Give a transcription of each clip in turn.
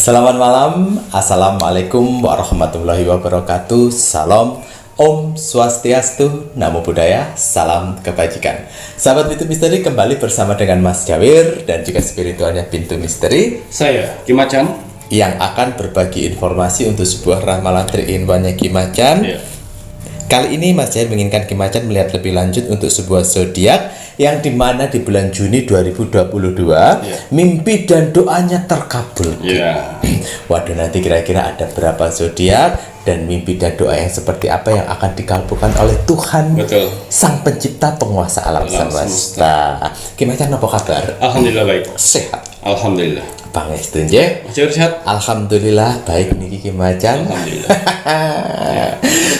Selamat malam, Assalamualaikum warahmatullahi wabarakatuh. Salam, Om Swastiastu, Namo Buddhaya, salam kebajikan. Sahabat Pintu Misteri, kembali bersama dengan Mas Jawir dan juga spiritualnya Pintu Misteri. Saya Kim Macan yang akan berbagi informasi untuk sebuah ramalan 3-in-1-nya Kim Macan. Kali ini Mas Jawir menginginkan Kim Macan melihat lebih lanjut untuk sebuah zodiak yang dimana di bulan Juni 2022 mimpi dan doanya terkabul. Waduh, nanti kira-kira ada berapa zodiak dan mimpi dan doa yang seperti apa yang akan dikabulkan oleh Tuhan. Betul. Sang pencipta penguasa alam semesta. Kim Macan apa kabar? Alhamdulillah baik. Sehat. Alhamdulillah. Pangestu nggih. Mas Jawir sehat? Alhamdulillah baik niki Kim Macan. Alhamdulillah.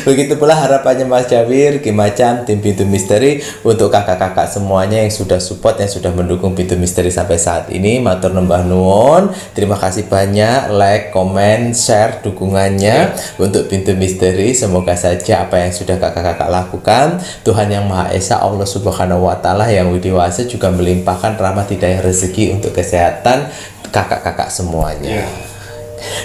Begitu pula harapannya Mas Jawir, Kim Macan, tim Pintu Misteri untuk kakak-kakak semuanya yang sudah support, yang sudah mendukung Pintu Misteri sampai saat ini. Matur nembah nuwun. Terima kasih banyak like, komen, share dukungannya untuk Pintu Misteri. Semoga saja apa yang sudah kakak-kakak lakukan, Tuhan Yang Maha Esa, Allah Subhanahu wa taala yang widiwasa juga melimpahkan rahmat hidayah rezeki untuk kesehatan kakak-kakak semuanya.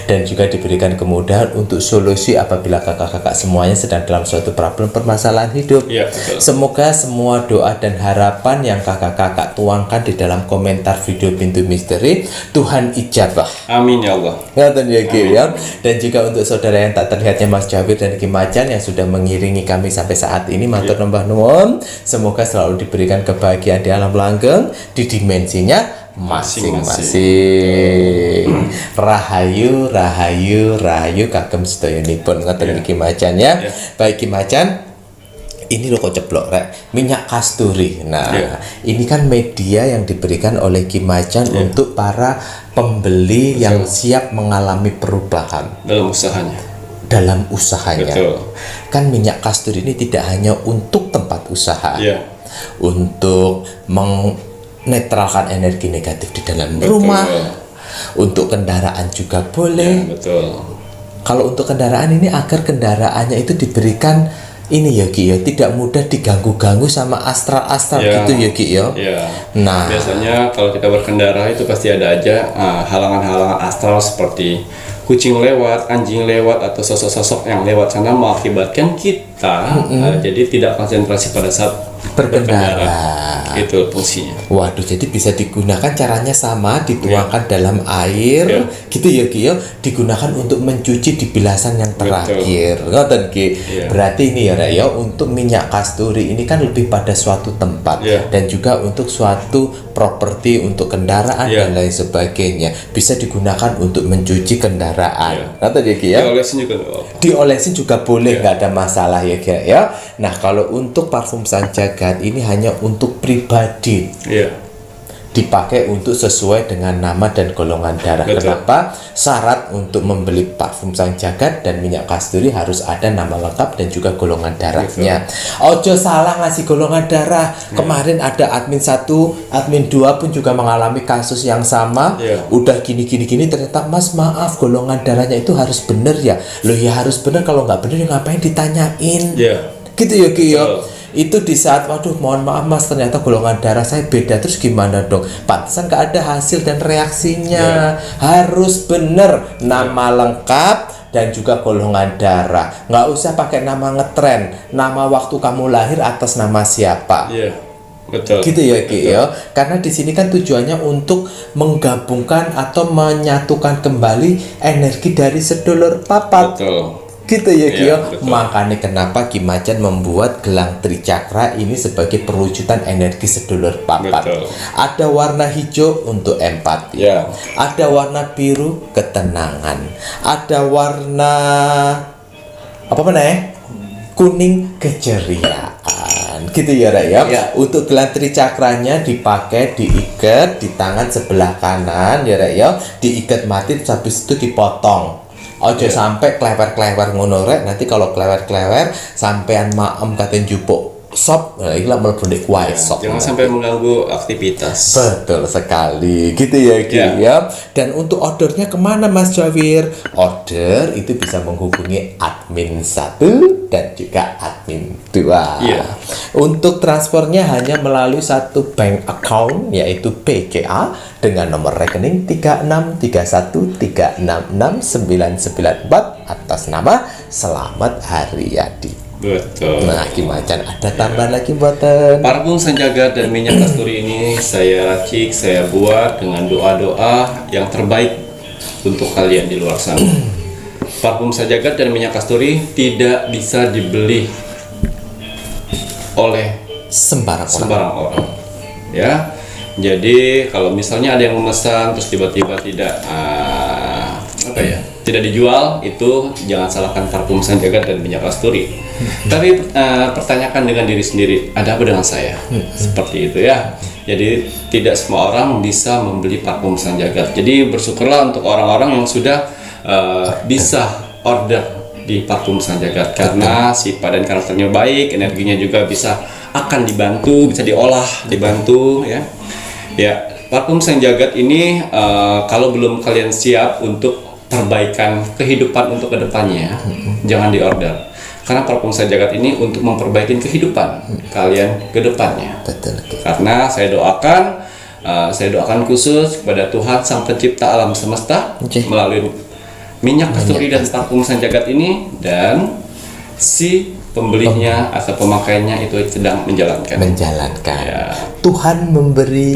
Dan juga diberikan kemudahan untuk solusi apabila kakak-kakak semuanya sedang dalam suatu problem permasalahan hidup. Semoga semua doa dan harapan yang kakak-kakak tuangkan di dalam komentar video Pintu Misteri Tuhan ijabah. Amin ya Allah. Dan juga untuk saudara yang tak terlihatnya Mas Jawir dan Kim Macan yang sudah mengiringi kami sampai saat ini, matur nembah nuwun. Semoga selalu diberikan kebahagiaan di alam langgeng di dimensinya masing-masing. Rahayu, rahayu, rahayu kagem sedayanipun ngoten iki Kim Macan ya. Baik Kim Macan, ini lo kok ceplok rek, minyak kasturi. Nah, ini kan media yang diberikan oleh Kim Macan untuk para pembeli yang siap mengalami perubahan dalam usahanya. Kan minyak kasturi ini tidak hanya untuk tempat usaha, untuk menetralkan energi negatif di dalam rumah, untuk kendaraan juga boleh. Kalau untuk kendaraan ini agar kendaraannya itu diberikan ini ya Ki ya, tidak mudah diganggu-ganggu sama astral-astral gitu ya Ki ya. Nah, biasanya kalau kita berkendara itu pasti ada aja halangan-halangan astral seperti kucing lewat, anjing lewat, atau sosok-sosok yang lewat sana mengakibatkan kita jadi tidak konsentrasi pada saat berkendara. Itu fungsinya. Waduh, jadi bisa digunakan, caranya sama, dituangkan dalam air gitu ya Ki ya, digunakan untuk mencuci di bilasan yang terakhir. Ngoten Ki. Berarti ini ya Rek ya, untuk minyak kasturi ini kan lebih pada suatu tempat dan juga untuk suatu properti, untuk kendaraan dan lain sebagainya. Bisa digunakan untuk mencuci kendaraan. Ngoten ya Ki ya. Diolesin juga boleh, nggak ada masalah ya Ki ya. Nah, kalau untuk parfum Sang Jagat ini hanya untuk pribadi. Dipakai untuk sesuai dengan nama dan golongan darah. Kenapa? Syarat untuk membeli parfum Sang Jagat dan minyak kasturi harus ada nama lengkap dan juga golongan darahnya. Ojo salah ngasih golongan darah. Kemarin ada admin 1, admin 2 pun juga mengalami kasus yang sama. Udah gini ternyata Mas maaf, golongan darahnya itu harus bener ya. Loh ya harus bener, kalau nggak bener ya ngapain ditanyain. Gitu ya Ki ya. Itu di saat waduh mohon maaf Mas ternyata golongan darah saya beda, terus gimana dong? Pantesan gak ada hasil dan reaksinya. Harus bener nama lengkap dan juga golongan darah. Nggak usah pakai nama ngetren, nama waktu kamu lahir atas nama siapa. Gitu ya Ki ya. Karena di sini kan tujuannya untuk menggabungkan atau menyatukan kembali energi dari sedulur papat. Gitu ya Ki ya. Makanya kenapa Kim Macan membuat gelang tricakra ini sebagai perwujudan energi sedulur papat. Ada warna hijau untuk empati, ada warna biru ketenangan, ada warna apa mana kuning keceriaan. Gitu ya Rek ya. Untuk gelang tricakranya dipakai, diikat di tangan sebelah kanan ya Rek ya, diikat mati, habis itu dipotong. Ojo sampai klewer-klewer ngono rek, nanti kalau klewer-klewer sampean maem katen jupuk shop, ikhlas mlebu ndek kuai shop. Jangan sampai mengganggu aktivitas. Betul sekali, gitu ya Ki ya. Dan untuk ordernya kemana Mas Jawir? Order itu bisa menghubungi admin 1 dan juga admin 2. Iya. Untuk transfernya hanya melalui satu bank account yaitu BCA dengan nomor rekening 3631366994 atas nama Selamat Haryadi. Betul. Nah, Kimacan ada tambahan lagi buatan? Parfum Sanjagat dan minyak kasturi ini saya racik, saya buat dengan doa-doa yang terbaik untuk kalian di luar sana. Parfum Sanjagat dan minyak kasturi tidak bisa dibeli oleh sembarang orang. Ya. Jadi kalau misalnya ada yang memesan terus tiba-tiba tidak tidak dijual, itu jangan salahkan parfum Sanjagat dan minyak kasturi. Tapi pertanyakan dengan diri sendiri, ada apa dengan saya? Seperti itu ya. Jadi tidak semua orang bisa membeli parfum Sanjagat. Jadi bersyukurlah untuk orang-orang yang sudah bisa order di parfum Sanjagat karena sifat dan karakternya baik, energinya juga akan dibantu, bisa diolah, dibantu ya. Ya, parfum Sanjagat ini kalau belum kalian siap untuk perbaikan kehidupan untuk kedepannya, jangan diorder. Karena parfum Sanjagat ini untuk memperbaiki kehidupan kalian kedepannya. Betul. Karena saya doakan khusus kepada Tuhan Sang Pencipta alam semesta melalui minyak kasturi dan parfum Sanjagat ini, dan si pembelinya atau pemakainya itu sedang menjalankan. Ya. Tuhan memberi,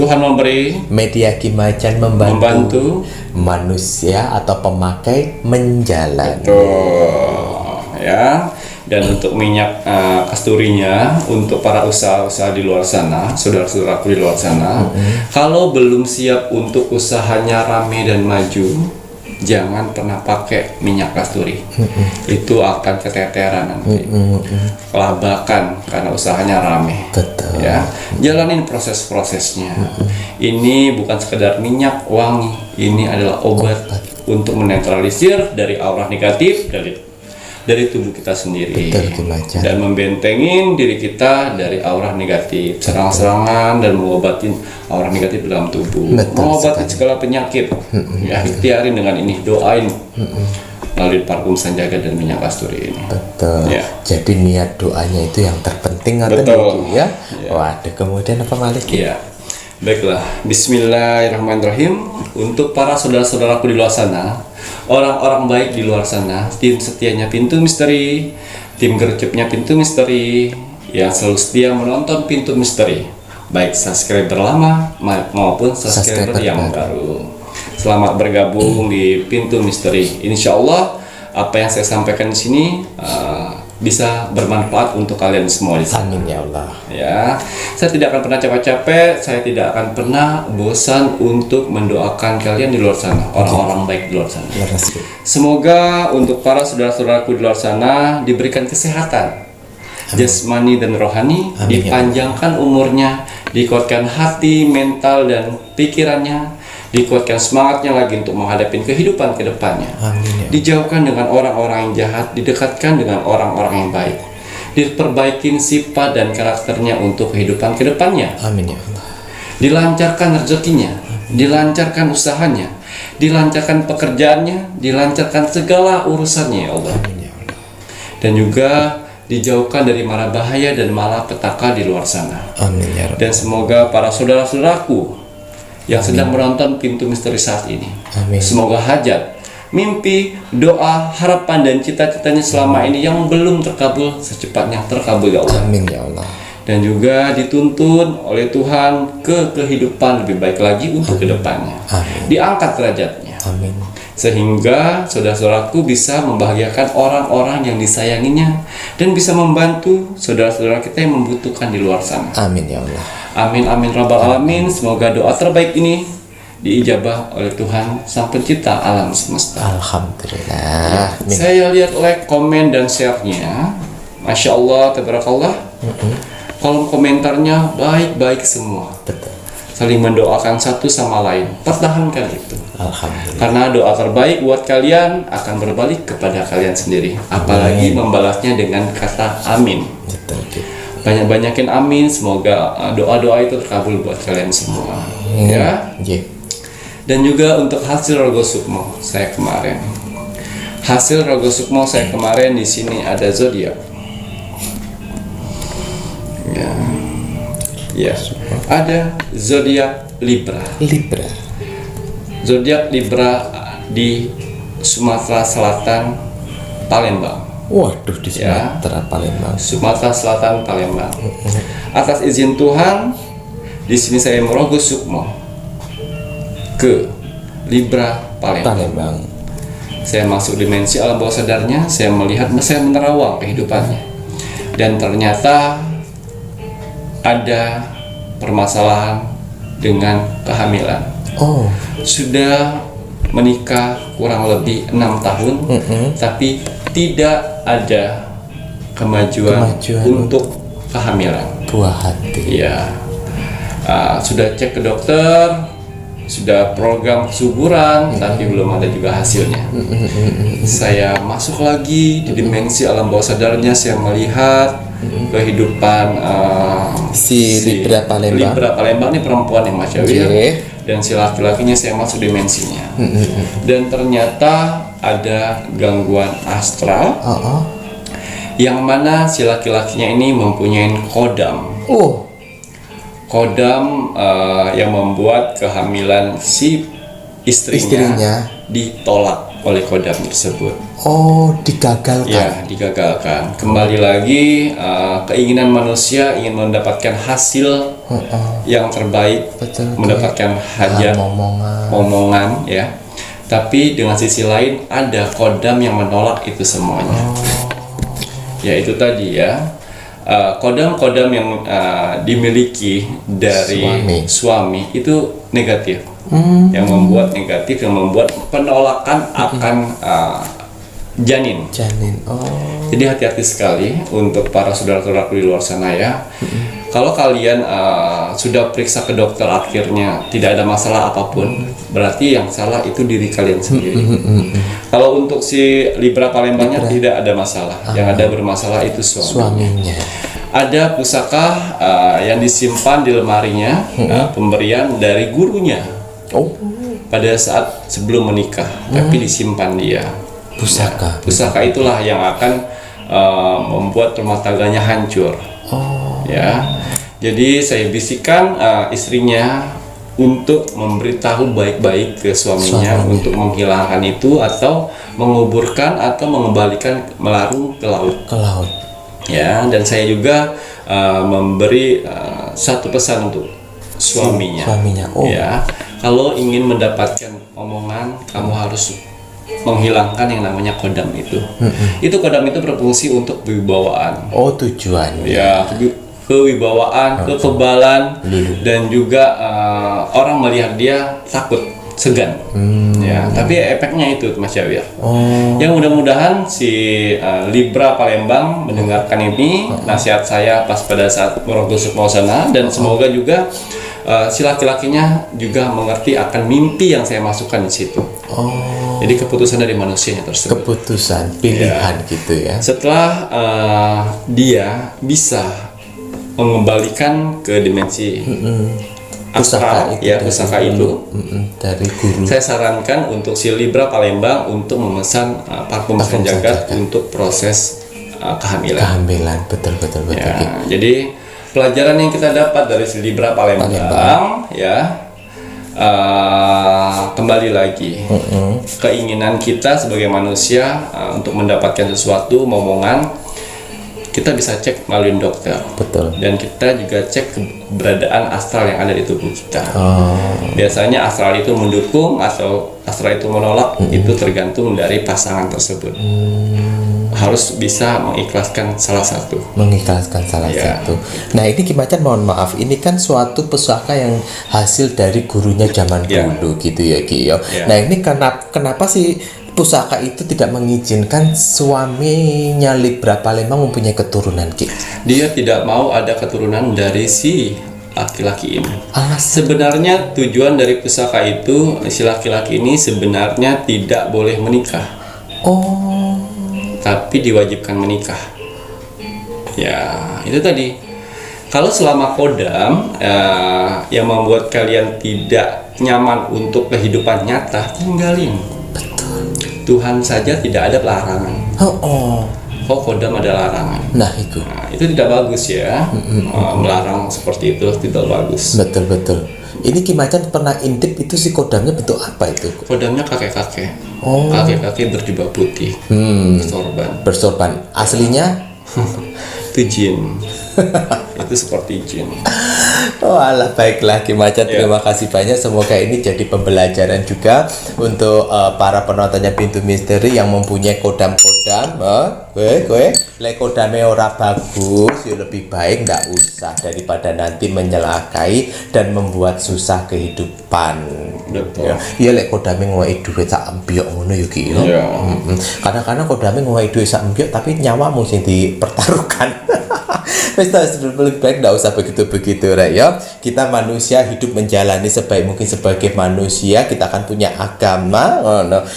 media Kimacan membantu manusia atau pemakai menjalani. Betul. Ya. Dan untuk minyak kasturinya, untuk para usaha-usaha di luar sana, saudara-saudaraku di luar sana, kalau belum siap untuk usahanya rame dan maju, jangan pernah pakai minyak kasturi. Itu akan keteteran nanti, kelabakan karena usahanya rame. Betul. Ya, jalanin proses-prosesnya. Ini bukan sekedar minyak wangi, ini adalah obat untuk menetralisir dari aura negatif dari tubuh kita sendiri. Betul, dan membentengin diri kita dari aura negatif, serang-serangan, dan mengobatin aura negatif dalam tubuh. Mengobatin segala penyakit. Ya, ikhtiarin dengan ini, doain melalui parfum Sanjagat dan minyak kasturi ini. Betul. Ya. Jadi niat doanya itu yang terpenting. Betul. Ya. Waduh, kemudian apa lagi? Iya. Baiklah, bismillahirrahmanirrahim. Untuk para saudara-saudaraku di luar sana, orang-orang baik di luar sana, tim setianya Pintu Misteri, tim gercepnya Pintu Misteri, yang selalu setia menonton Pintu Misteri, baik subscriber lama maupun subscriber yang baru. Selamat bergabung di Pintu Misteri. Insya Allah apa yang saya sampaikan di sini bisa bermanfaat untuk kalian semua di sana. Amin ya Allah. Ya, saya tidak akan pernah capek-capek, saya tidak akan pernah bosan untuk mendoakan kalian di luar sana, orang-orang baik di luar sana. Semoga untuk para saudara-saudaraku di luar sana diberikan kesehatan jasmani dan rohani, dipanjangkan umurnya, dikuatkan hati, mental dan pikirannya, dikuatkan semangatnya lagi untuk menghadapi kehidupan ke depannya. Dijauhkan dengan orang-orang yang jahat, didekatkan dengan orang-orang yang baik. Diperbaikin sifat dan karakternya untuk kehidupan ke depannya. Amin ya Allah. Dilancarkan rezekinya, dilancarkan usahanya, dilancarkan pekerjaannya, dilancarkan segala urusannya ya Allah. Amin ya Allah. Dan juga dijauhkan dari mara bahaya dan malapetaka di luar sana. Amin ya Allah. Dan semoga para saudara-saudaraku yang sedang menonton Pintu Misteri saat ini, semoga hajat, mimpi, doa, harapan dan cita-citanya selama ini yang belum terkabul secepatnya terkabul ya Allah. Amin ya Allah. Dan juga dituntun oleh Tuhan ke kehidupan lebih baik lagi untuk kedepannya. Diangkat derajatnya. Amin. Sehingga saudara-saudaraku bisa membahagiakan orang-orang yang disayanginya dan bisa membantu saudara-saudara kita yang membutuhkan di luar sana. Amin ya Allah. Amin amin rabbal alamin. Semoga doa terbaik ini diijabah oleh Tuhan Sang Pencipta alam semesta. Alhamdulillah. Saya lihat like, komen dan share-nya, Masya Allah, tabarakallah. Kolom komentarnya baik-baik semua. Betul. Saling mendoakan satu sama lain. Pertahankan itu. Alhamdulillah. Karena doa terbaik buat kalian akan berbalik kepada kalian sendiri. Apalagi membalasnya dengan kata amin. Betul. banyak-banyakin amin, semoga doa-doa itu terkabul buat kalian semua. Ya. Dan juga untuk hasil Rogo Sukmo saya kemarin. Hasil Rogo Sukmo saya kemarin di sini ada zodiak. Ya. Ada zodiak Libra. Zodiak Libra di Sumatera Selatan, Palembang. Waduh, di Sumatera Palembang. Sumatera Selatan, Palembang. Atas izin Tuhan, di sini saya merogoh sukmo ke Libra Palembang. Saya masuk dimensi alam bawah sadarnya, saya melihat, saya menerawang kehidupannya. Dan ternyata ada permasalahan dengan kehamilan. Sudah menikah kurang lebih 6 tahun, tapi tidak ada kemajuan untuk kehamilan. Buah hati. Ya, sudah cek ke dokter, sudah program kesuburan, tapi belum ada juga hasilnya. Saya masuk lagi di dimensi alam bawah sadarnya, saya melihat kehidupan si Libra Palembang. Libra Palembang ini perempuan yang Mas Yawir, dan si laki-lakinya saya masuk dimensinya. Dan ternyata ada gangguan astral, yang mana si laki-lakinya ini mempunyai kodam. Kodam yang membuat kehamilan si istrinya ditolak oleh kodam tersebut. Digagalkan. Ya, digagalkan. Kembali lagi, keinginan manusia ingin mendapatkan hasil yang terbaik, mendapatkan hajat, momongan, ya. Tapi dengan sisi lain ada kodam yang menolak itu semuanya. Ya, itu tadi ya. Kodam-kodam yang dimiliki dari suami itu negatif, yang membuat negatif, yang membuat penolakan akan janin. Jadi hati-hati sekali untuk para saudara-saudaraku di luar sana ya. Kalau kalian sudah periksa ke dokter akhirnya tidak ada masalah apapun, berarti yang salah itu diri kalian sendiri. Kalau untuk si Libra Palembangnya tidak ada masalah, yang ada bermasalah itu suaminya. Ada pusaka yang disimpan di lemarinya, pemberian dari gurunya pada saat sebelum menikah, tapi disimpan dia. Pusaka itulah yang akan membuat rumah tangganya hancur. Ya, jadi saya bisikan istrinya untuk memberitahu baik-baik ke suaminya untuk menghilangkan itu atau menguburkan atau mengembalikan melarung ke laut. Ya, dan saya juga memberi satu pesan untuk suaminya. Ya, kalau ingin mendapatkan omongan, kamu harus menghilangkan yang namanya kodam itu. Itu kodam itu berfungsi untuk kewibawaan. Tujuannya. Ya, kewibawaan, kekebalan, dan juga orang melihat dia takut, segan. Ya, tapi efeknya itu Mas Yawir. Yang mudah-mudahan si Libra Palembang mendengarkan ini nasihat saya pas pada saat merogoh sukmo sana, dan semoga juga si laki-lakinya juga mengerti akan mimpi yang saya masukkan di situ. Jadi keputusan dari manusianya tersebut. Keputusan, pilihan gitu ya. Setelah dia bisa mengembalikan ke dimensi astral, pusaka itu dari guru. Saya sarankan untuk si Libra Palembang untuk memesan parfum jagat untuk proses kehamilan. Betul. Ya, jadi pelajaran yang kita dapat dari si Libra Palembang. Ya, kembali lagi keinginan kita sebagai manusia untuk mendapatkan sesuatu, momongan, kita bisa cek melalui dokter. Dan kita juga cek keberadaan astral yang ada di tubuh kita. Biasanya astral itu mendukung atau astral itu menolak, itu tergantung dari pasangan tersebut. Harus bisa mengikhlaskan salah satu. Satu. Nah, ini Kimacan mohon maaf, ini kan suatu pusaka yang hasil dari gurunya zaman dulu gitu ya Ki. Nah, ini kenapa sih pusaka itu tidak mengizinkan suaminya Libra Palembang mempunyai keturunan Ki? Dia tidak mau ada keturunan dari si laki-laki ini. Sebenarnya tujuan dari pusaka itu, si laki-laki ini sebenarnya tidak boleh menikah. Tapi diwajibkan menikah. Ya, itu tadi. Kalau selama kodam yang membuat kalian tidak nyaman untuk kehidupan nyata, tinggalin. Tuhan saja tidak ada larangan. Oh, kodam ada larangan. Nah, itu. Nah, itu tidak bagus ya. Melarang seperti itu tidak bagus. Betul. Ini Ki Macan pernah intip itu si kodamnya bentuk apa itu? Kodamnya kakek-kakek. Oh. Kakek-kakek berjubah putih. Bersorban. Aslinya itu jin. Itu seperti jin. Oh alah, baiklah Ki Macan, terima kasih banyak. Semoga ini jadi pembelajaran juga untuk para penontonnya Pintu Misteri yang mempunyai kodam-kodam. Kowe lek kodame ora bagus, ya lebih baik nggak usah daripada nanti menyelakai dan membuat susah kehidupan. Betul. Ya lek kodame ngowahi dhuwit sak embyok ngono ya Ki. Kadang-kadang kodame ngowahi dhuwit sak embyok tapi nyawamu sing dipertaruhkan. Wis lebih baik nggak usah begitu-begitu ya. Kita manusia hidup menjalani sebaik mungkin sebagai manusia. Kita akan punya agama.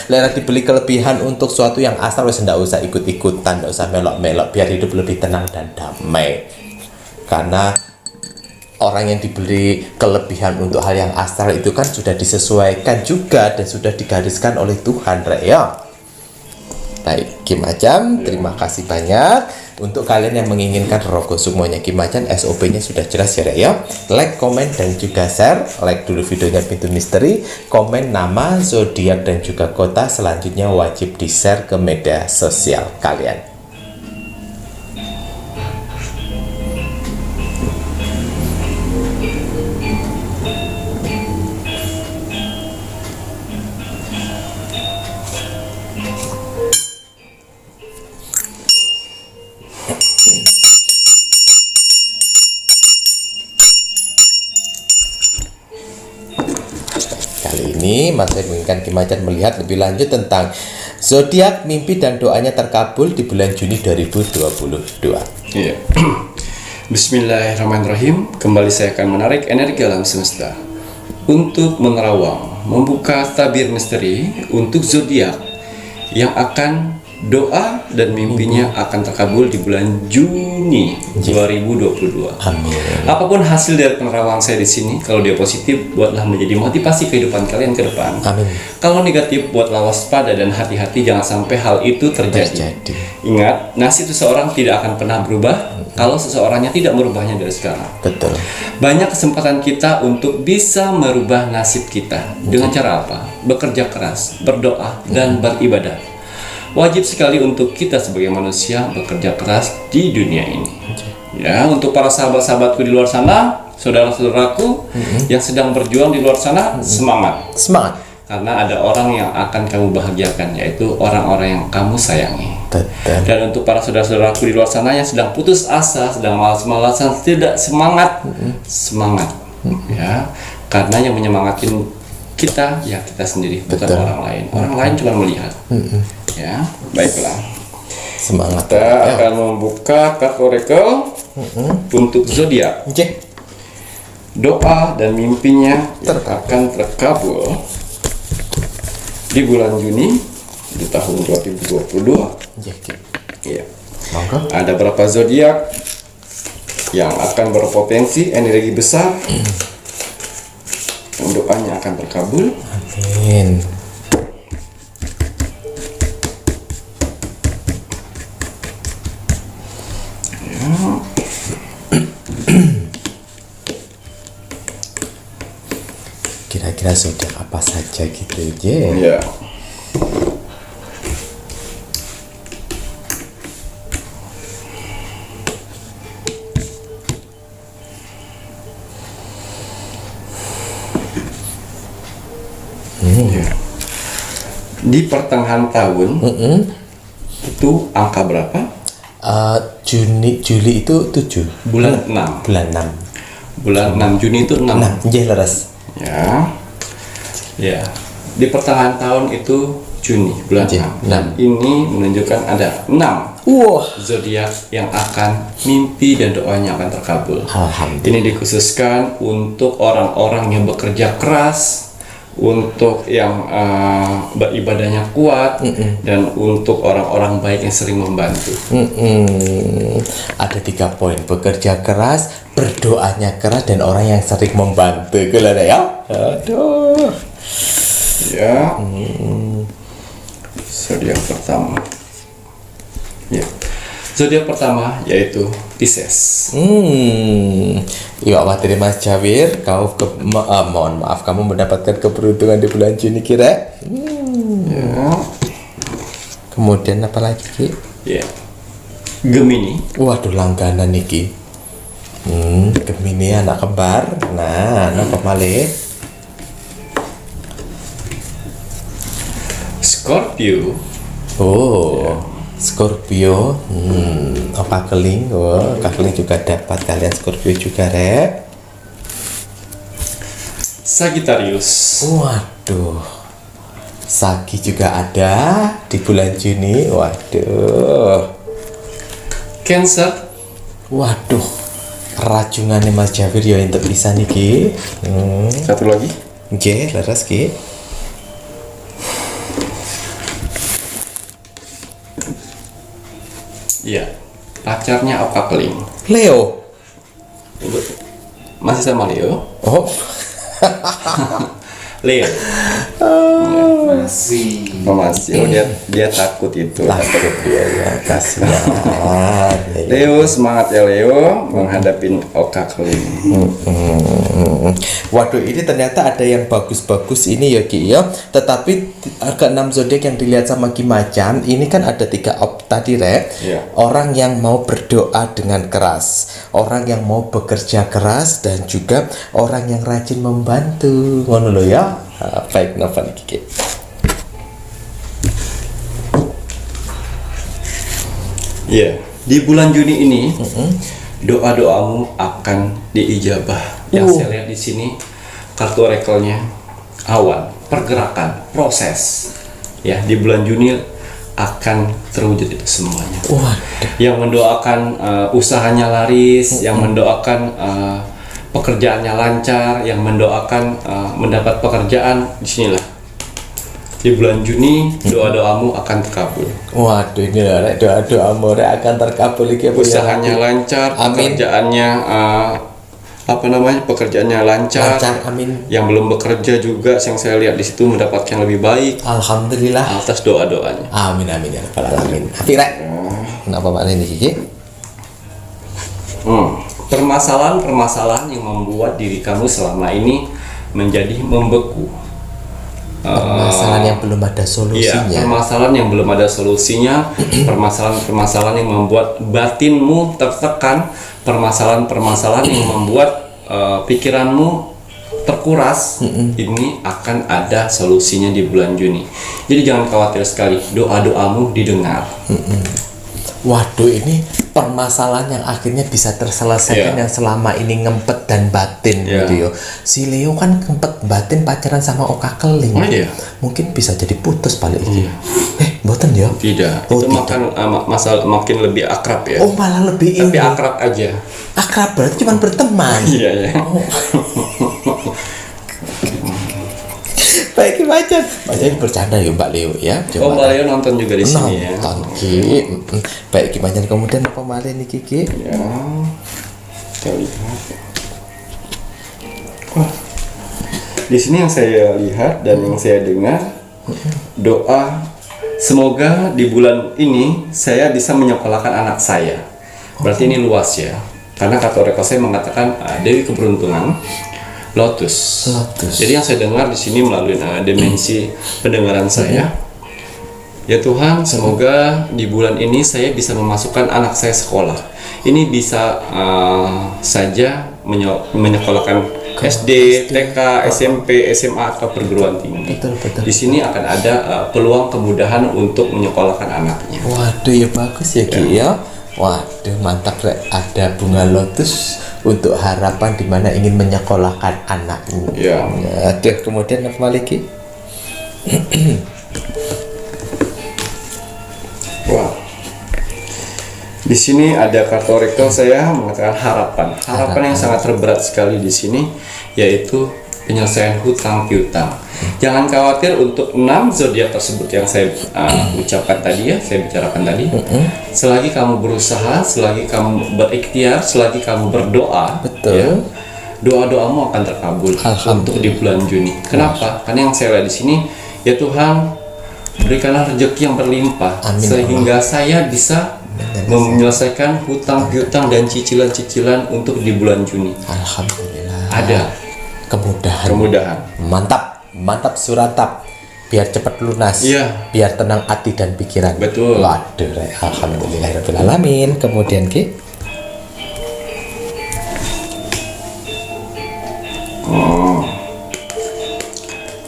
Lek dibeli kelebihan untuk suatu yang asal wis nggak usah ikut-ikutan, nggak usah melok-melok, biar hidup lebih tenang dan damai. Karena orang yang diberi kelebihan untuk hal yang asal itu kan sudah disesuaikan juga dan sudah digariskan oleh Tuhan ya. Baik, Ki Macan, terima kasih banyak. Untuk kalian yang menginginkan rogo semuanya Ki Macan, SOP-nya sudah jelas ya. Like, komen, dan juga share. Like dulu videonya Pintu Misteri, komen nama, zodiak, dan juga kota. Selanjutnya wajib di-share ke media sosial kalian. Kali ini Mas Ed menginginkan Ki Macan melihat lebih lanjut tentang zodiak, mimpi, dan doanya terkabul di bulan Juni 2022. Iya. Bismillahirrahmanirrahim. Kembali saya akan menarik energi alam semesta untuk menerawang, membuka tabir misteri untuk zodiak yang akan doa dan mimpinya akan terkabul di bulan Juni 2022. Amin. Apapun hasil dari penerawang saya di sini, kalau dia positif, buatlah menjadi motivasi kehidupan kalian ke depan. Amin. Kalau negatif, buatlah waspada dan hati-hati jangan sampai hal itu terjadi. Ingat, nasib seseorang tidak akan pernah berubah kalau seseorangnya tidak merubahnya dari sekarang. Betul. Banyak kesempatan kita untuk bisa merubah nasib kita. Dengan cara apa? Bekerja keras, berdoa, dan beribadah. Wajib sekali untuk kita sebagai manusia bekerja keras di dunia ini. Ya, untuk para sahabat-sahabatku di luar sana, saudara-saudaraku yang sedang berjuang di luar sana, semangat. Semangat. Karena ada orang yang akan kamu bahagiakan, yaitu orang-orang yang kamu sayangi. Betul. Dan untuk para saudara-saudaraku di luar sana yang sedang putus asa, sedang malas-malasan, tidak semangat, semangat. Ya, karena yang menyemangatin kita, ya kita sendiri, bukan orang lain. Orang lain cuma melihat. Ya, baiklah. Semangat. Kita akan membuka kartu oracle untuk zodiak. Doa dan mimpinya akan terkabul di bulan Juni di tahun 2022. Iya. Ada berapa zodiak yang akan berpotensi energi besar dan doanya akan terkabul. Amin. Kira-kira zodiak apa saja gitu aja. Ya. Di pertengahan tahun itu angka berapa? Juli itu 7. Bulan 6. Bulan 6. Bulan 6 Juni itu 6. Nggih leres. Ya. Ya. Di pertengahan tahun itu Juni bulan 6. Dan ini menunjukkan ada 6 zodiak yang akan mimpi dan doanya akan terkabul. Alhamdulillah. Ini dikhususkan untuk orang-orang yang bekerja keras, untuk yang beribadahnya kuat, dan untuk orang-orang baik yang sering membantu. Ada 3 poin: bekerja keras, berdoanya keras, dan orang yang sering membantu. Gila ya. Aduh. Ya. Zodiak pertama. Ya. Zodiak pertama yaitu Pisces. Ya, materi Mas Jawir, mohon maaf, kamu mendapatkan keberuntungan di bulan Juni kira. Ya. Kemudian apa lagi, Ki? Ya. Gemini. Waduh, langganan nih, Ki. Gemini anak kembar. Nah, anak pemale. Scorpio. Oh, Scorpio. Kakeling. Oh, kakeling juga dapat, kalian Scorpio juga, Rek. Sagittarius. Waduh, Sagi juga ada di bulan Juni. Waduh. Cancer. Waduh, racungannya Mas Jawir ya untuk bisa nih, Ki. Satu lagi. Oke, leres, Ki. Iya. Pacarnya Oka Keling. Leo. Masih sama Leo? Oh, Leo. Masih. Oh, masih. Oh, dia takut itu. takut dia ya, kasihan. Leo, semangat ya Leo menghadapi Oka Keling. Waduh, ini ternyata ada yang bagus-bagus ini ya, Ki ya. Tetapi ke-6 zodiak yang dilihat sama Ki Macan ini kan ada 3 tadi, Rek. Iya. Orang yang mau berdoa dengan keras, orang yang mau bekerja keras, dan juga orang yang rajin membantu. Ngono lo ya. Baik, napa nih, Ki? Iya. Di bulan Juni ini doa-doamu akan diijabah. Yang saya lihat di sini kartu oracle-nya awan, pergerakan, proses. Ya, di bulan Juni akan terwujud itu semuanya. Waduh. Yang mendoakan usahanya laris, yang mendoakan pekerjaannya lancar, yang mendoakan mendapat pekerjaan, disinilah. Di bulan Juni doa-doamu akan terkabul. Waduh, ini lah, Rek, doa-doamu, Rek, akan terkabul, Ki. Usahanya lancar, Amin. pekerjaannya pekerjaannya lancar. Lancar, amin. Yang belum bekerja juga, yang saya lihat di situ mendapatkan lebih baik Alhamdulillah. atas doa-doanya. Amin, amin ya rabbal alamin. Tapi, Rek, kenapa mana ini, Ki? Permasalahan-permasalahan yang membuat diri kamu selama ini menjadi membeku. Permasalahan yang belum ada Iya, solusinya. permasalahan yang belum ada solusinya, permasalahan-permasalahan yang membuat batinmu tertekan, permasalahan-permasalahan yang membuat pikiranmu terkuras, ini akan ada solusinya di bulan Juni. Jadi jangan khawatir sekali, doa-doamu didengar. Waduh, ini permasalahan yang akhirnya bisa terselesaikan Iya. yang selama ini ngempet dan batin Iya. gitu yo. Si Leo kan ngempet batin pacaran sama Oka Keling. Oh, iya. Mungkin bisa jadi putus paling Iya. boten yo. Tidak, Oh, itu tidak. masalah makin lebih akrab ya. Oh, malah lebih Tapi ini. akrab aja. Akrab berarti cuma berteman. Iya ya. Baik, Macan. Macan bercanda ya, Mbak Leo ya. Oh, Mbak Leo nonton juga di sini ya. Nonton, Ki. Baik, Macan, kemudian apa malih nih, Kiki? Ya, kita lihat. Wah, di sini yang saya lihat dan yang saya dengar doa, semoga di bulan ini saya bisa menyekolahkan anak saya. Berarti ini luas ya, karena kata oracle saya mengatakan Dewi Keberuntungan, Lotus. Jadi yang saya dengar di sini melalui dimensi pendengaran saya, ya Tuhan, semoga di bulan ini saya bisa memasukkan anak saya sekolah. Ini bisa saja menyekolahkan SD, TK, SMP, SMA atau perguruan tinggi. Betul. Di sini akan ada peluang kemudahan untuk menyekolahkan anaknya. Waduh, ya bagus ya, Ki ya. Waduh, mantap, Rek. Ada bunga lotus untuk harapan di mana ingin menyekolahkan anaknya. Ya. Aduh, kemudian apa lagi? Wah. Di sini ada kartu oracle saya mengatakan harapan yang sangat terberat sekali di sini, yaitu penyelesaian hutang piutang. Jangan khawatir untuk 6 zodiak tersebut yang saya ucapkan tadi ya, saya bicarakan tadi. Selagi kamu berusaha, selagi kamu berikhtiar, selagi kamu berdoa, Betul. ya, doa-doamu akan terkabul untuk di bulan Juni. Kenapa? Karena yang saya lihat di sini, ya Tuhan, berikanlah rezeki yang berlimpah. Amin, sehingga saya bisa menyelesaikan hutang piutang dan cicilan-cicilan untuk di bulan Juni. Alhamdulillah. Ada Kemudahan. Mantap suratap. Biar cepat lunas. Iya. Biar tenang hati dan pikiran. Betul. Waduh, alhamdulillahirabbil alamin. Kemudian Ki.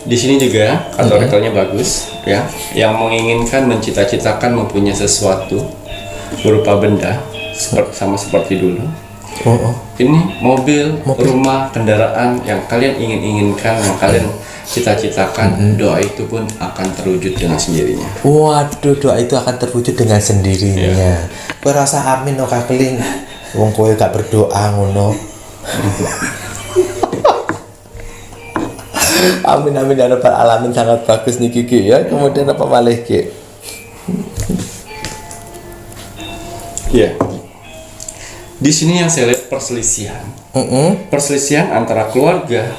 Di sini juga kartu-kartunya bagus ya. Yang menginginkan mencita-citakan mempunyai sesuatu berupa benda seperti dulu. Ini mobil, rumah, kendaraan yang kalian inginkan, yang kalian cita-citakan, doa itu pun akan terwujud dengan sendirinya. Waduh, doa itu akan terwujud dengan sendirinya. Kowe rasa amin no Kakling. Wong kowe gak berdoa ngono. Amin amin ya rabbal alamin, sangat bagus nih Kiki ya. Kemudian apa malih Ki? Ya. Di sini yang saya lihat perselisihan. Perselisihan antara keluarga,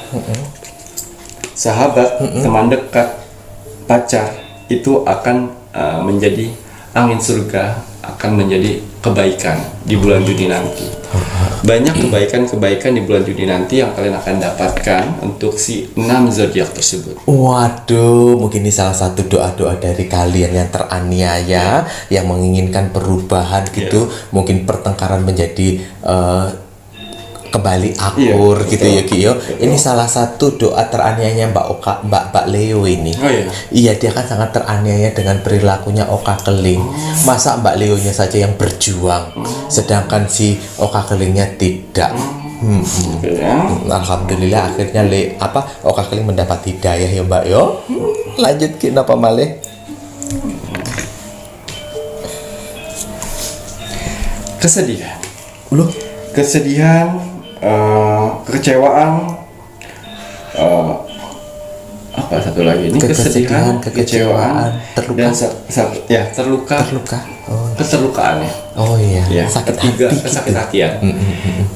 sahabat, teman dekat, pacar itu akan menjadi angin surga, akan menjadi kebaikan di bulan Juni nanti. Banyak kebaikan-kebaikan di bulan Juni nanti yang kalian akan dapatkan untuk si 6 zodiak tersebut. Waduh, mungkin ini salah satu doa-doa dari kalian yang teraniaya, yang menginginkan perubahan gitu, mungkin pertengkaran menjadi kembali akur gitu ya Ki yo. Ini salah satu doa teraniayanya Mbak Leo ini. Oh iya. Iya, dia kan sangat teraniaya dengan perilakunya Oka Keling. Masa Mbak Leonya saja yang berjuang, sedangkan si Oka Kelingnya tidak. Alhamdulillah akhirnya Oka Keling mendapat hidayah ya Mbak yo. Lanjut Ki, napa malih? Kesedihan. Loh, Kesedihan, kekecewaan, apa satu lagi ini, kesedihan, kekecewaan, terluka. Dan terluka. Oh, keterlukaan ya. oh iya. Ya, Sakit ketiga, hati. kesakit-hatian.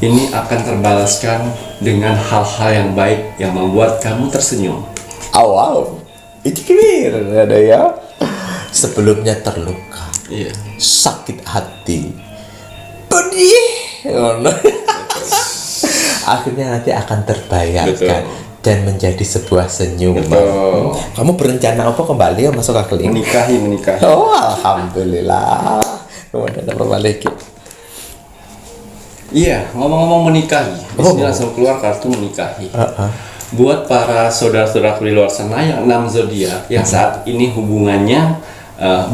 Ini akan terbalaskan dengan hal-hal yang baik yang membuat kamu tersenyum. Oh, wow. Itu kira ada ya. Sebelumnya terluka, Iya. sakit hati, pedih. Oh, no. Akhirnya nanti akan terbayarkan dan menjadi sebuah senyuman. Betul. Kamu berencana apa kembali ya masuk Kakling? Menikahi. Oh, alhamdulillah. Kemudian apa balik? Iya, ngomong-ngomong menikahi, di sini langsung keluar kartu menikahi. Buat para saudara-saudaraku di luar sana yang 6 zodiak yang saat ini hubungannya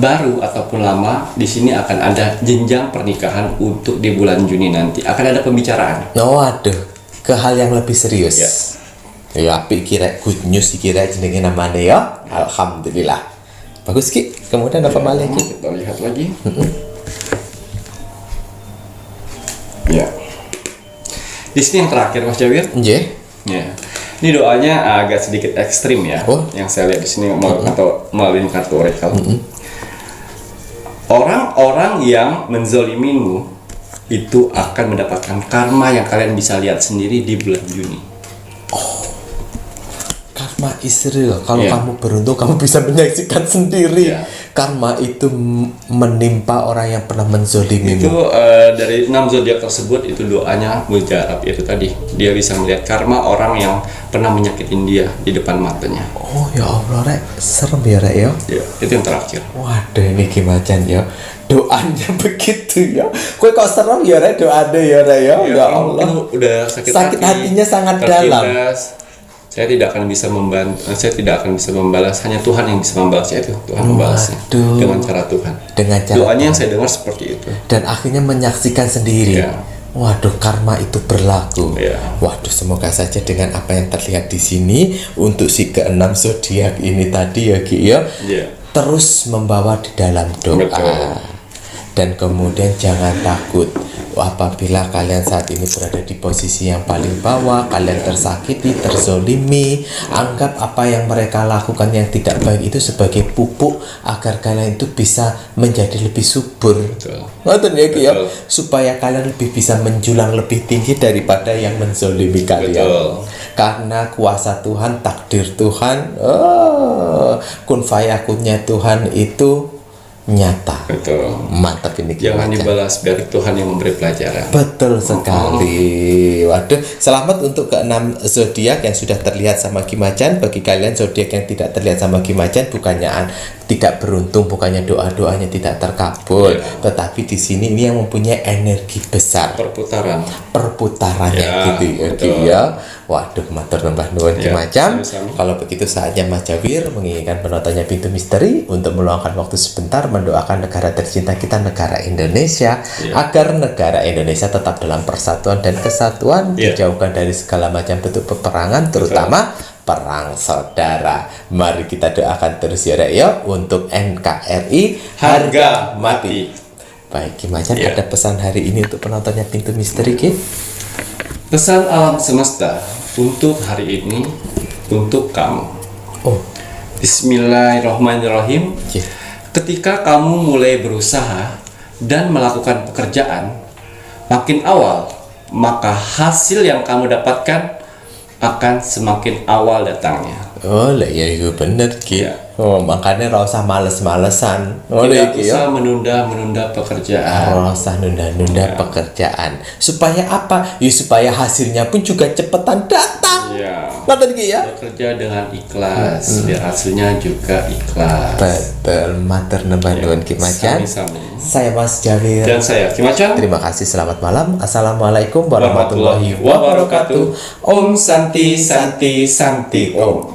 baru ataupun lama, di sini akan ada jenjang pernikahan untuk di bulan Juni nanti. Akan ada pembicaraan. Oh, aduh, ke hal yang lebih serius. Ya. Ya, api kira good news dikira jenenge namanya ya. Alhamdulillah. Bagus Ki. Kemudian apa malih Ki? Kita lihat lagi. Ya. Di sini yang terakhir Mas Jawir. Nggih. Ya. Ini doanya agak sedikit ekstrim ya. Yang saya lihat di sini melalui kartu oracle. Orang-orang yang menzolimimu itu akan mendapatkan karma yang kalian bisa lihat sendiri di bulan Juni. Karma Israel, kalau kamu beruntung kamu bisa menyaksikan sendiri. Karma itu menimpa orang yang pernah menzolimimu. Itu dari 6 zodiak tersebut itu doanya mujarab, itu tadi dia bisa melihat karma orang yang pernah menyakitin dia di depan matanya. Oh ya Allah, Rek, serem ya Rek ya. Ya, itu yang terakhir. Waduh, ini gimana ya? Doanya begitu ya. Kok serem ya Rek doanya ya Rek ya. Ya Allah. Udah sakit hatinya sangat dalam. Saya tidak akan bisa membalas, hanya Tuhan yang bisa membalasnya, itu Tuhan membalasnya dengan cara Tuhan. Doanya yang saya dengar seperti itu. Dan akhirnya menyaksikan sendiri. Waduh, karma itu berlaku. Waduh, semoga saja dengan apa yang terlihat di sini untuk si ke-6 zodiak ini tadi ya Ki ya. Terus membawa di dalam doa. Dan kemudian jangan takut. apabila kalian saat ini berada di posisi yang paling bawah, kalian tersakiti, terzolimi, anggap apa yang mereka lakukan yang tidak baik itu sebagai pupuk agar kalian itu bisa menjadi lebih subur. Ngoten ya, Ki, ya, supaya kalian lebih bisa menjulang lebih tinggi daripada yang menzolimi kalian. Karena kuasa Tuhan, takdir Tuhan, kun fayakunnya Tuhan itu nyata. Betul. Mantap ini. Jangan dibalas, biar Tuhan yang memberi pelajaran. Betul sekali. Waduh, selamat untuk keenam zodiak yang sudah terlihat sama Ki Macan. Bagi kalian zodiak yang tidak terlihat sama Ki Macan, bukannya tidak beruntung, bukannya doa-doanya tidak terkabul, tetapi di sini ini yang mempunyai energi besar. Perputarannya gitu ya. Waduh, matur nambah nuwun Ki Macan. Kalau begitu saatnya Mas Jawir menginginkan penontonnya Pintu Misteri untuk meluangkan waktu sebentar mendoakan negara tercinta kita, negara Indonesia, agar negara Indonesia tetap dalam persatuan dan kesatuan, dijauhkan dari segala macam bentuk peperangan, terutama perang saudara. Mari kita doakan terus ya, Rek, ya, untuk NKRI harga mati. Baik, Ki Macan, ada pesan hari ini untuk penontonnya Pintu Misteri, Ki? Pesan alam semesta untuk hari ini untuk kamu. Bismillahirrahmanirrahim. Ketika kamu mulai berusaha dan melakukan pekerjaan makin awal, maka hasil yang kamu dapatkan akan semakin awal datangnya. Oh lah, ya itu bener, Ki. Makanya rasa males-malesan. Tidak usah menunda-menunda pekerjaan. Rasa nunda-nunda pekerjaan. Supaya apa? Ya supaya hasilnya pun juga cepetan datang. Betul, Ki, ya. Bekerja dengan ikhlas, biar hasilnya juga ikhlas. Betul. Matur nambah nuwun Ki Macan. Saya Mas Jawir. Dan saya Ki Macan. Terima kasih, selamat malam. Assalamualaikum warahmatullahi wabarakatuh. Om Santi Santi Santi Om.